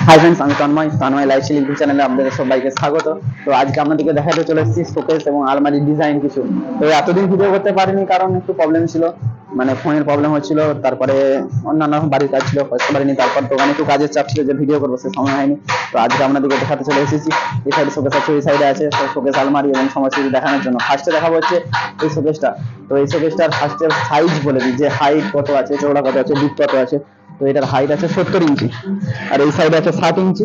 Hi friends, আমি Tanmoy lifestyle YouTube চ্যানেলে আপনাদের সবাইকে স্বাগত। তো আজকে আপনাদেরকে দেখাতে চলে এসেছি শোকেস এবং আলমারির ডিজাইন কিছু। তো এতদিন ভিডিও করতে পারিনি কারণ একটু প্রবলেম ছিল, মানে ফোনের প্রবলেম হচ্ছিল, তারপরে অন্যান্য বাড়ির কাজ ছিল, করতে পারিনি। তারপর দোকানে একটু কাজের চাপ ছিল যে ভিডিও করবো, সে সময় হয়নি। তো আজকে আপনাদেরকে দেখাতে চলে এসেছি। এই সাইডে শোকেস আছে, এই সাইডে আছে শোকেস, আলমারি এবং সমস্ত কিছু দেখানোর জন্য। ফার্স্টে দেখাবো হচ্ছে এই শোকেসটা। তো এই শোকেসটার ফার্স্টে সাইজ বলে দিই যে হাইট কত আছে, চওড়া কত আছে, ডিপ কত আছে। তো এটার হাইট আছে 70 ইঞ্চি, আর এই সাইডে আছে 60 ইঞ্চি,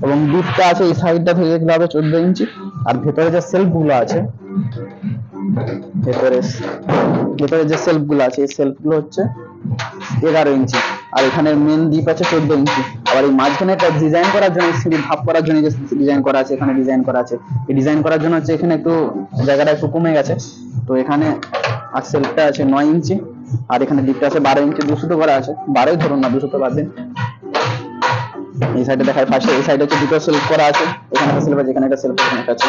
এবং ডিপটা আছে এই সাইডটা থেকে দেখলে হবে 14 ইঞ্চি। আর ভেতরে যে সেলফ গুলো আছে, ভেতরে ভেতরে যে সেলফ গুলো আছে, এই সেলফ গুলো হচ্ছে 11 ইঞ্চি। আর এখানে মেন ডিপ আছে 14 ইঞ্চি। আবার এই মাঝখানে একটা ডিজাইন করার জন্য, সিঁড়ি ভাব করার জন্য যে ডিজাইন করা আছে, এখানে ডিজাইন করা আছে। এই ডিজাইন করার জন্য হচ্ছে এখানে একটু জায়গাটা একটু কমে গেছে। তো এখানে আর সেলফটা আছে 9 ইঞ্চি, আর এখানে ডিপটা আছে 12 ইঞ্চি। 200 করা আছে, 12ই ধরুন না, 200 বাদ দিন। এই সাইডে দেখায় ফার্স্টে, এই সাইডে হচ্ছে দুটো সেলফ করা আছে, এখানে একটা সেলফ আছে, এখানে একটা সেলফ, এখানে একটা আছে।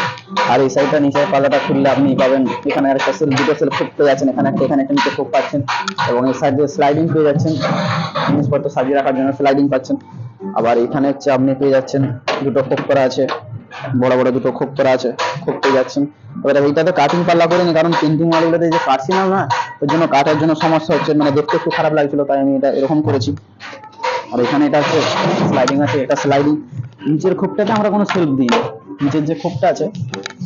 আর এই সাইডটা নিচের পাল্লাটা খুললে আপনি পাবেন এখানে আরেকটা সেলফ, দুটো সেলফ পেয়ে যাচ্ছেন, এখানে একটা, এখানে একটা নিচে খোপ পাচ্ছেন। এবং এই সাইডে স্লাইডিং পেয়ে যাচ্ছেন, জিনিসপত্র সাজিয়ে রাখার জন্য স্লাইডিং পাচ্ছেন। আবার এখানে হচ্ছে আপনি পেয়ে যাচ্ছেন দুটো খোপ করা আছে, বড় বড় দুটো খোপ করা আছে, খোপ পেয়ে যাচ্ছেন। এবার এইটাতে কাটিং পাল্লা করিনি কারণ পেন্টিং ওয়ালগুলোতে যে কাটছিলাম না, ওর জন্য কাটার জন্য সমস্যা হচ্ছে, মানে দেখতে একটু খারাপ লাগছিল, তাই আমি এটা এরকম করেছি। আর এখানে এটা হচ্ছে স্লাইডিং আছে, এটা স্লাইডিং। নিচের খোপটাতে আমরা কোনো সেলফ দিইনি, নিচের যে খোপটা আছে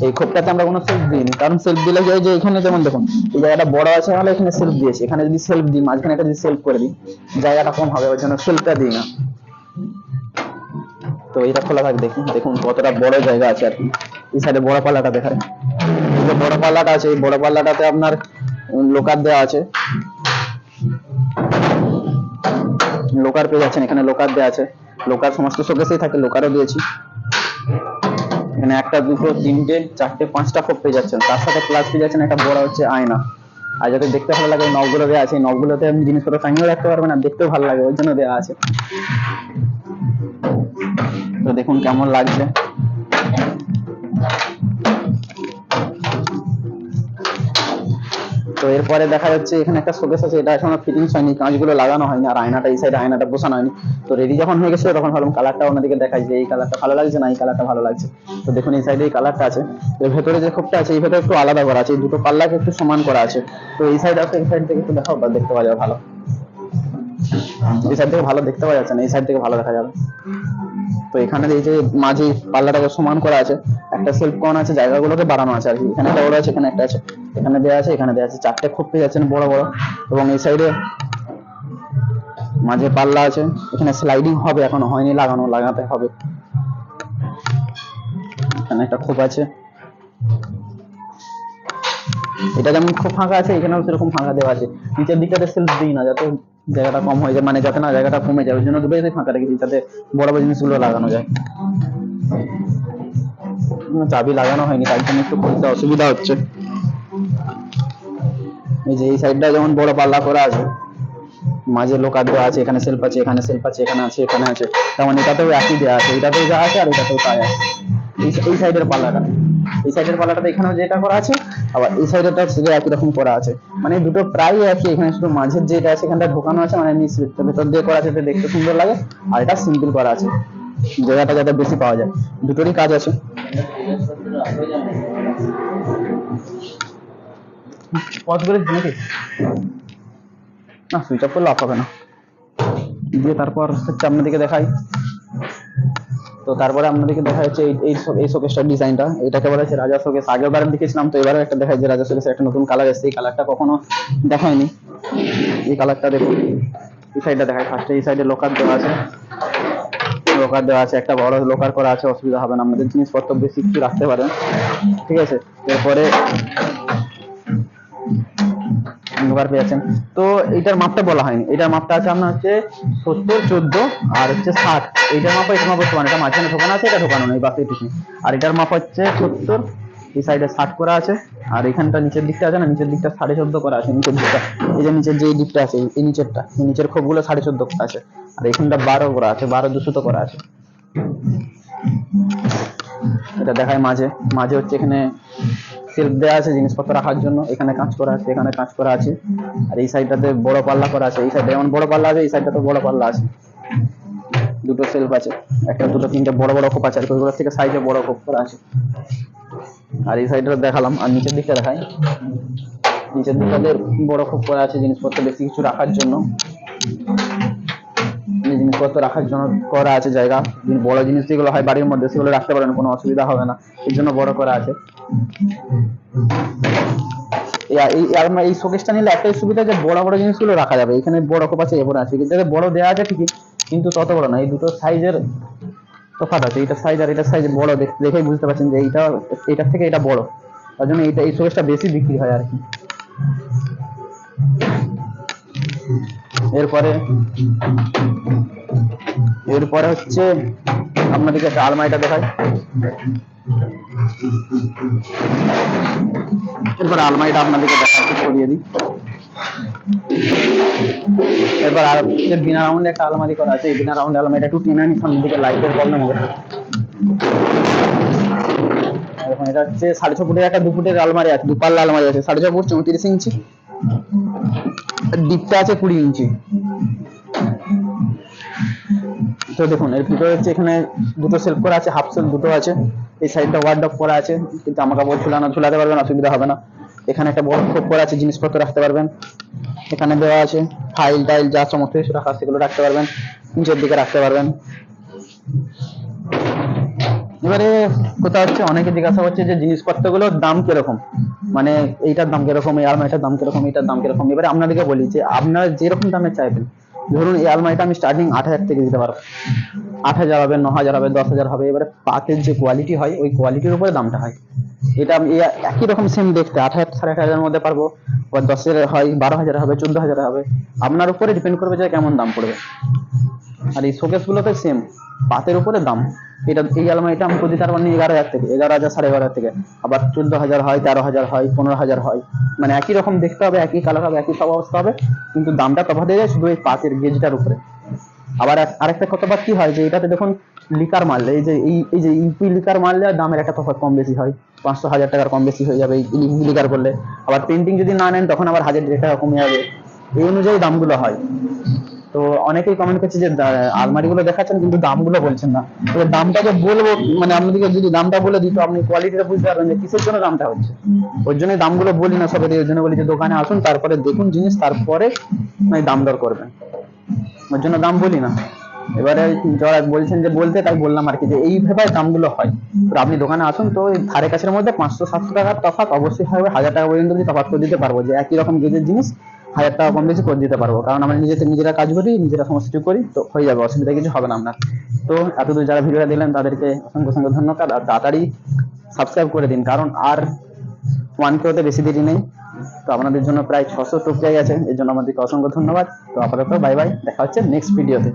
এই খোপটাতে আমরা কোনো সেলফ দিইনি, কারণ সেলফ দিলে যায় যে এখানে যেমন দেখুন এই জায়গাটা বড় আছে, তাহলে এখানে সেলফ দিয়েছি। এখানে যদি সেলফ দিই, মাঝখানে একটা যদি সেলফ করে দিই, জায়গাটা কম হবে, ওই জন্য সেলফটা দিই না। তো এটা খোলা থাক, দেখুন দেখুন কতটা বড় জায়গা আছে আর কি। এই সাইডে বড় পাল্লাটা দেখায়, এই যে বড় পাল্লাটা আছে, এই বড় পাল্লাটাতে আপনার লোকার দেওয়া আছে, লোকার পেয়ে যাচ্ছেন, এখানে লোকার দেওয়া আছে। লোকার সমস্ত শোকেসেই থাকে, লোকারও দিয়েছি। এখানে একটা, দুটো, তিনটে, চারটে, 5টা খোপ পেয়ে যাচ্ছেন। তার সাথে প্লাস পেয়ে যাচ্ছেন একটা বড় হচ্ছে আয়না। আর যাতে দেখতে ভালো লাগে, নখগুলো দেওয়া আছে, নখগুলোতে আপনি জিনিসপত্র টাঙিয়ে রাখতে পারবেন, আর দেখতেও ভালো লাগে, ওই জন্য দেওয়া আছে। তো দেখুন কেমন লাগছে। তো এরপরে দেখা যাচ্ছে এখানে একটা শোকেস আছে, এটা এখনো ফিটিংস হয়নি, কাঁচগুলো লাগানো হয়নি, আর আয়নাটা এই সাইডে আয়নাটা বসানো হয়নি। তো রেডি যখন হয়ে গেছে তখন ভাবলাম কালারটা ওনাদেরকে দেখাই যে এই কালারটা ভালো লাগছে না এই কালারটা ভালো লাগছে। তো দেখুন এই সাইডে এই কালারটা আছে, এর ভেতরে যে খোপটা আছে এই ভেতরে একটু আলাদা করা আছে, এই দুটো পাল্লাকে একটু সমান করা আছে। তো এই সাইড আছে, এই সাইড থেকে একটু দেখাও, বা দেখতে পাওয়া যাবে ভালো। এই সাইড থেকে ভালো দেখতে পাওয়া যাচ্ছে না, এই সাইড থেকে ভালো দেখা যাবে। তো এখানে এই যে মাঝে পাল্লাটাকে সমান করা আছে, একটা সেলফ কোণ আছে, জায়গাগুলোকে বাড়ানো আছে আর কি। এখানে একটা বড় আছে, এখানে একটা আছে, এখানে দেওয়া আছে, এখানে দেওয়া আছে, 4টে খোপ পেয়ে যাচ্ছেন বড় বড়। এবং এই সাইডে মাঝে পাল্লা আছে, এখানে স্লাইডিং হবে, এখনো হয়নি লাগানো, লাগাতে হবে। এখানে একটা খোপ আছে, এটা যেমন খুব ফাঁকা আছে, এখানেও সেরকম ফাঁকা দেওয়া আছে। নিচের দিকটাতে সেলফ দিই না যাতে জায়গাটা কম হয়ে যায়, মানে যাতে না জায়গাটা কমে যায়, ওই জন্য দুটোই ফাঁকা রেখেছি যাতে বড় বড় জিনিসগুলো লাগানো যায়। চাবি লাগানো হয়নি, তাই জন্য একটু খুলতে অসুবিধা হচ্ছে। এই যে এই সাইডটা যেমন বড় পাল্লা করা আছে, মাঝে লোকার দেওয়া আছে, এখানে সেলফ আছে, এখানে সেলফ আছে, এখানে আছে, এখানে আছে, তেমন এটাতেও একই দেওয়া আছে, এটাতেও যা আছে আর এটাতেও তাই আছে। এই সাইডের পাল্লাটা, এই সাইডের পাল্লাটা এখানেও যেটা করা আছে, আবার এই সাইডেরটা সেটা একই রকম করা আছে, মানে দুটো প্রায় একই। এখানে শুধু মাঝের যেটা আছে এখানটা ঢোকানো আছে, মানে নিচ ভেতর দিয়ে করা আছে, দেখতে সুন্দর লাগে। আর এটা সিম্পল করা আছে, জায়গাটা যাতে বেশি পাওয়া যায়, দুটোরই কাজ আছে। পজ করে নাকি না, সুইচ অফ করলে অফ হবে না। দিয়ে তারপর হচ্ছে আপনাদেরকে দেখাই। তো তারপরে আপনাদেরকে দেখা যাচ্ছে এই শোকেসটার ডিজাইনটা, এটাকে বলা হচ্ছে রাজা শোকেস। আগেরবার দেখেছিলাম, তো এবারে একটা দেখাই যে রাজা শোকেসের একটা নতুন কালার এসেছে, এই কালারটা কখনো দেখায়নি। এই কালারটা দেখুন, এই সাইডটা দেখায়। ফার্স্টে এই সাইডে লোকার দেওয়া আছে, লোকার দেওয়া আছে, একটা বড় লোকার করা আছে, অসুবিধা হবে না, আপনাদের জিনিসপত্র বেশি কিছু রাখতে পারেন, ঠিক আছে। এরপরে লোকার পেয়ে যাচ্ছেন। তো এইটার মাপটা বলা হয়নি, এটার মাপটা আছে আপনার হচ্ছে 70, 14 আর হচ্ছে 60। এইটার মাপ এটা মাপ সমান, এটা মাঝখানে ঢোকানো আছে, এটা ঢোকানো নেই, বাস এইটুকু। আর এটার মাপ হচ্ছে 70, এই সাইডে 60 করা আছে। আর এখানটা নিচের দিকটা আছে না, নিচের দিকটা 14.5 করা আছে, নিচের দিকটা, এই যে নিচের যে দিকটা আছে এই নিচেরটা, এই নিচের খোপগুলো 14.5 করা আছে। আর এখানটা 12 করা আছে, 12 200 করা আছে। এটা দেখায় মাঝে, মাঝে হচ্ছে এখানে সেলফ দেওয়া আছে জিনিসপত্র রাখার জন্য, এখানে কাজ করা আছে, এখানে কাজ করা আছে। আর এই সাইডটাতে বড় পাল্লা করা আছে, এই সাইডে যেমন বড় পাল্লা আছে, এই সাইডটাতে বড় পাল্লা আছে। দুটো সেলফ আছে, একটা দুটো তিনটে বড় বড় খোপ আছে, আর ওইগুলোর থেকে সাইজে বড় খোপ করা আছে। আর এই সাইডটা দেখালাম, আর নিচের দিকটা দেখাই। নিচের দিকটা বড় খোপ করা আছে জিনিসপত্র বেশি কিছু রাখার জন্য, জিনিসপত্র রাখার জন্য করা আছে জায়গা। বড় জিনিস যেগুলো হয় বাড়ির মধ্যে সেগুলো রাখতে পারেন, কোনো অসুবিধা হবে না, এর জন্য বড় করা আছে। এই শোকেসটা নিলে একটাই সুবিধা যে বড় বড় জিনিসগুলো রাখা যাবে। এখানে বড় খোপ আছে, এরপরে আছে, কিন্তু বড় দেওয়া আছে ঠিকই, কিন্তু তত বড় না। এই দুটো সাইজের তফাৎ আছে, এটা সাইজ আর এটা সাইজ বড়। দেখেই বুঝতে পারছেন যে এটার থেকে এটা বড়, তার জন্য এই শোকেসটা বেশি বিক্রি হয় আর কি। এরপরে হচ্ছে আপনাদেরকে একটা আলমারিটা দেখাই। এরপর আলমারিটা আপনাদেরকে দেখাতে করিয়ে দিই। এরপর আর বিনা রাউন্ডে একটা আলমারি করা আছে। এই বিনা রাউন্ড আলমারিটা একটু টেনে আনি, সামনের দিকে লাইটের প্রবলেম হবে। এখন এটা হচ্ছে 6.5 ফুটের একটা 2 ফুটের আলমারি আছে, 2 পাল্লা আলমারি আছে। 6.5 ফুট 34 ইঞ্চি, ডিপটা আছে 20 ইঞ্চি। তো দেখুন এর ভিতরে হচ্ছে এখানে দুটো সেলফ করা আছে, হাফ সেলফ দুটো আছে। এই সাইডটা ওয়ার্ডরোব করা আছে, কিন্তু জামা কাপড় ঝুলাতে পারবেন, অসুবিধা হবে না। এখানে একটা বড় খোপ করা আছে, জিনিসপত্র রাখতে পারবেন। এখানে দেওয়া আছে ফাইল টাইল যা সমস্ত কিছু রাখা সেগুলো রাখতে পারবেন, নিচের দিকে রাখতে পারবেন। এবারে কোথা হচ্ছে অনেকে জিজ্ঞাসা হচ্ছে যে জিনিসপত্রগুলোর দাম কিরকম, মানে এইটার দাম কিরকম, এই আলমারিটার দাম কিরকম, এইটার দাম কিরকম। এবারে আপনাদেরকে বলি যে আপনারা যেরকম দামে চাইবেন, ধরুন এই আলমারিটা আমি স্টার্টিং 8,000 থেকে দিতে পারবো। 8,000 হবে, 9,000 হবে, 10,000 হবে। এবারে পাতের যে কোয়ালিটি হয় ওই কোয়ালিটির উপরে দামটা হয়। এটা একই রকম সেম দেখতে 8,000 8,500 মধ্যে পারবো, আবার 10,000 হয়, 12,000 হবে, 14,000 হবে। আপনার উপরে ডিপেন্ড করবে যে কেমন দাম পড়বে। আর এই শোকেস গুলোতে সেম পাতের উপরে দাম। এই আলমারিটা আমি দিতে পারবো 11,000 থেকে, 11,000 11,500 থেকে, আবার 14,000 হয়, 13,000 হয়, 15,000 হয়। মানে একই রকম দেখতে হবে, একই কালার হবে, একই সব অবস্থা হবে, কিন্তু দামটা তফাৎ হয়ে যায় শুধু এই পাতের গেজটার উপরে। আবার আরেকটা কথা কি হয় যে এটাতে দেখুন লিকার মারলে, এই যে ইউপি লিকার মারলে দামের একটা তফাৎ কম বেশি হয়, 500-1000 টাকার কম বেশি হয়ে যাবে এই লিকার করলে। আবার পেন্টিং যদি না নেন তখন আবার 1,000 টাকা কমে যাবে, এই অনুযায়ী দামগুলো হয়। তো অনেকেই কমেন্ট করছে যে আলমারিগুলো দেখাচ্ছেন কিন্তু দামগুলো বলছেন না। তো দামটা যে বলবো, মানে আপনাদেরকে যদি দামটা বলে দিই তো আপনি কোয়ালিটিটা বুঝতে পারবেন যে কিসের জন্য দামটা হচ্ছে। ওর জন্য দামগুলো বলি না সবাই, ওর জন্য বলি যে দোকানে আসুন, তারপরে দেখুন জিনিস, তারপরে দাম দর করবেন, ওর জন্য দাম বলি না। এবারে যারা বলছেন যে বলতে, তাই বললাম আর কি যে এইভাবে দামগুলো হয়। তো আপনি দোকানে আসুন, তো এই ধারে কাছের মধ্যে 500-700 টাকার তফাৎ অবশ্যই হবে, 1,000 টাকা পর্যন্ত তফাৎ করে দিতে পারবো, যে একই রকম গেজের জিনিস 1,000 টাকা কম বেশি করে দিতে পারবো, কারণ আমরা নিজেরা কাজ করি, নিজেরা সমস্ত কিছু করি, তো হয়ে যাবে, অসুবিধা কিছু হবে না আপনার। তো এতদূর যারা ভিডিওটা দিলেন তাদেরকে অসংখ্য ধন্যবাদ। আর তাড়াতাড়ি সাবস্ক্রাইব করে দিন, কারণ আর 1K হতে বেশি দেরি নেই। তো আপনাদের জন্য প্রায় 600 টপকে গেছে, এর জন্য আমাদেরকে অসংখ্য ধন্যবাদ। তো আপাতত বাই বাই, দেখা হচ্ছে নেক্সট ভিডিওতে।